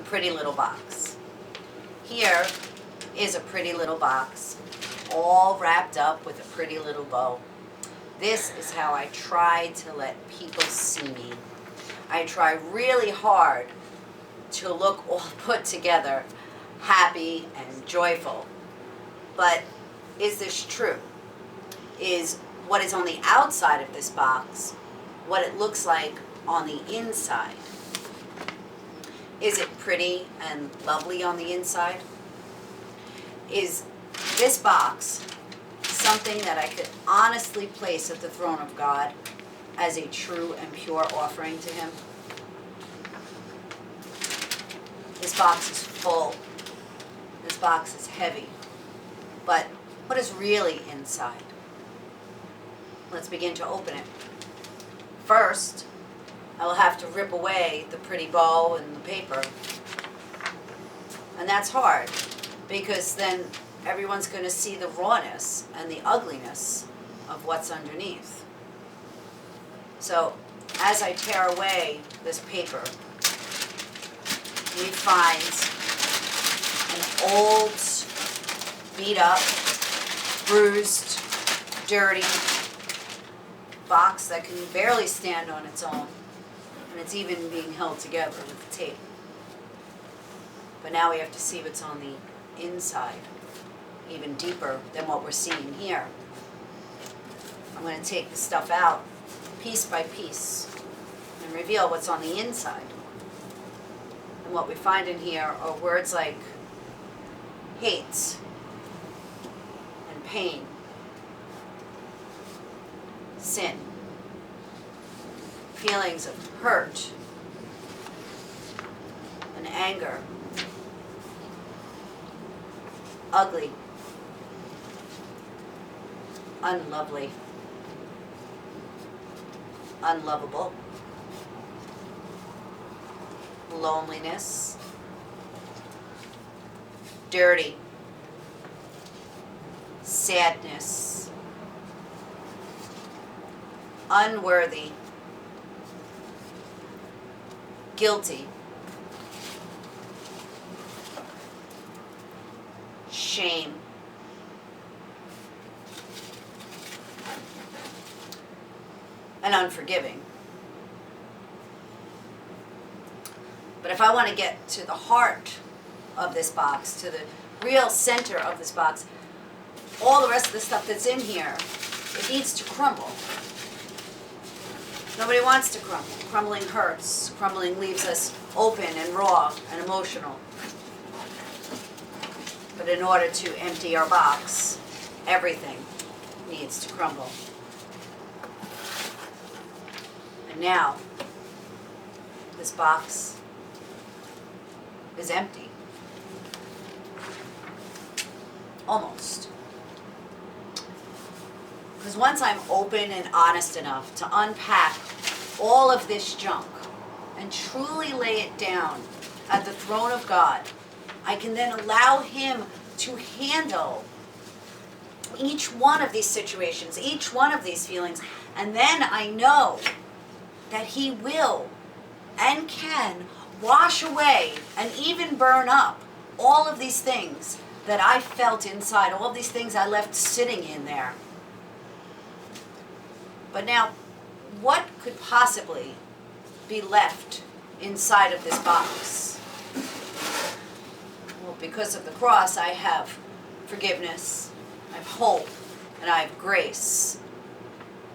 pretty little box. Here is a pretty little box, all wrapped up with a pretty little bow. This is how I try to let people see me. I try really hard to look all put together, happy and joyful. But is this true? Is what is on the outside of this box what it looks like on the inside? Is it pretty and lovely on the inside? Is this box something that I could honestly place at the throne of God as a true and pure offering to Him? This box is full. This box is heavy. But what is really inside? Let's begin to open it. First, I will have to rip away the pretty bow and the paper. And that's hard, because then everyone's going to see the rawness and the ugliness of what's underneath. So, as I tear away this paper, we find an old, beat up, bruised, dirty box that can barely stand on its own. And it's even being held together with tape. But now we have to see what's on the inside, even deeper than what we're seeing here. I'm going to take the stuff out piece by piece and reveal what's on the inside. And what we find in here are words like hate and pain, sin, feelings of hurt and anger, ugly, unlovely, unlovable, loneliness, dirty, sadness, unworthy, guilty, shame, and unforgiving. But if I want to get to the heart of this box, to the real center of this box, all the rest of the stuff that's in here, it needs to crumble. Nobody wants to crumble. Crumbling hurts. Crumbling leaves us open and raw and emotional. But in order to empty our box, everything needs to crumble. And now, this box is empty. Almost. Because once I'm open and honest enough to unpack all of this junk and truly lay it down at the throne of God, I can then allow Him to handle each one of these situations, each one of these feelings, and then I know that He will and can wash away and even burn up all of these things that I felt inside, all of these things I left sitting in there. But now, what could possibly be left inside of this box? Well, because of the cross, I have forgiveness, I have hope, and I have grace.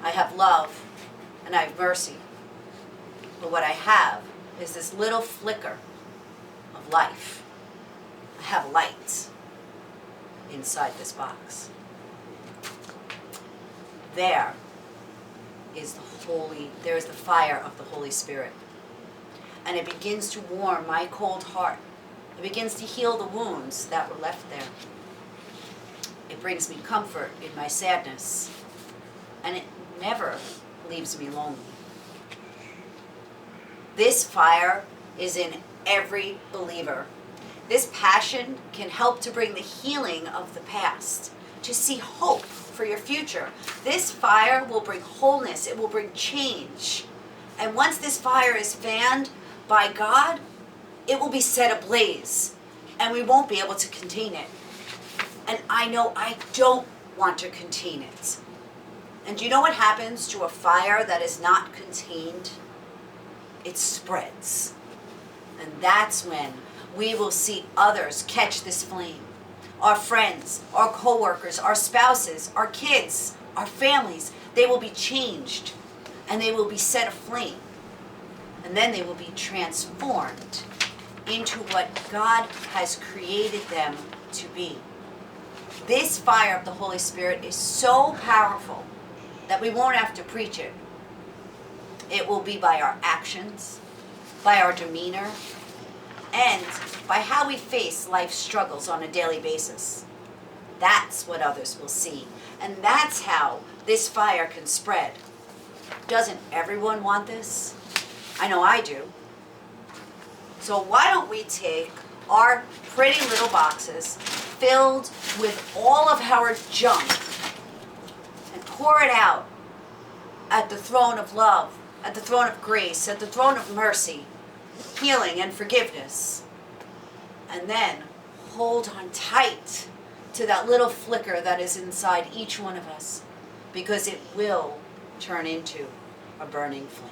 I have love, and I have mercy. But what I have is this little flicker of life. I have light inside this box. There is there is the fire of the Holy Spirit. And it begins to warm my cold heart. It begins to heal the wounds that were left there. It brings me comfort in my sadness. And it never leaves me lonely. This fire is in every believer. This passion can help to bring the healing of the past, to see hope for your future. This fire will bring wholeness. It will bring change. And once this fire is fanned by God, it will be set ablaze, and we won't be able to contain it. And I know I don't want to contain it. And do you know what happens to a fire that is not contained? It spreads. And that's when we will see others catch this flame. Our friends, our co-workers, our spouses, our kids, our families, they will be changed and they will be set aflame. And then they will be transformed into what God has created them to be. This fire of the Holy Spirit is so powerful that we won't have to preach it. It will be by our actions, by our demeanor, and by how we face life's struggles on a daily basis. That's what others will see. And that's how this fire can spread. Doesn't everyone want this? I know I do. So why don't we take our pretty little boxes filled with all of our junk and pour it out at the throne of love, at the throne of grace, at the throne of mercy, healing and forgiveness. And then hold on tight to that little flicker that is inside each one of us, because it will turn into a burning flame.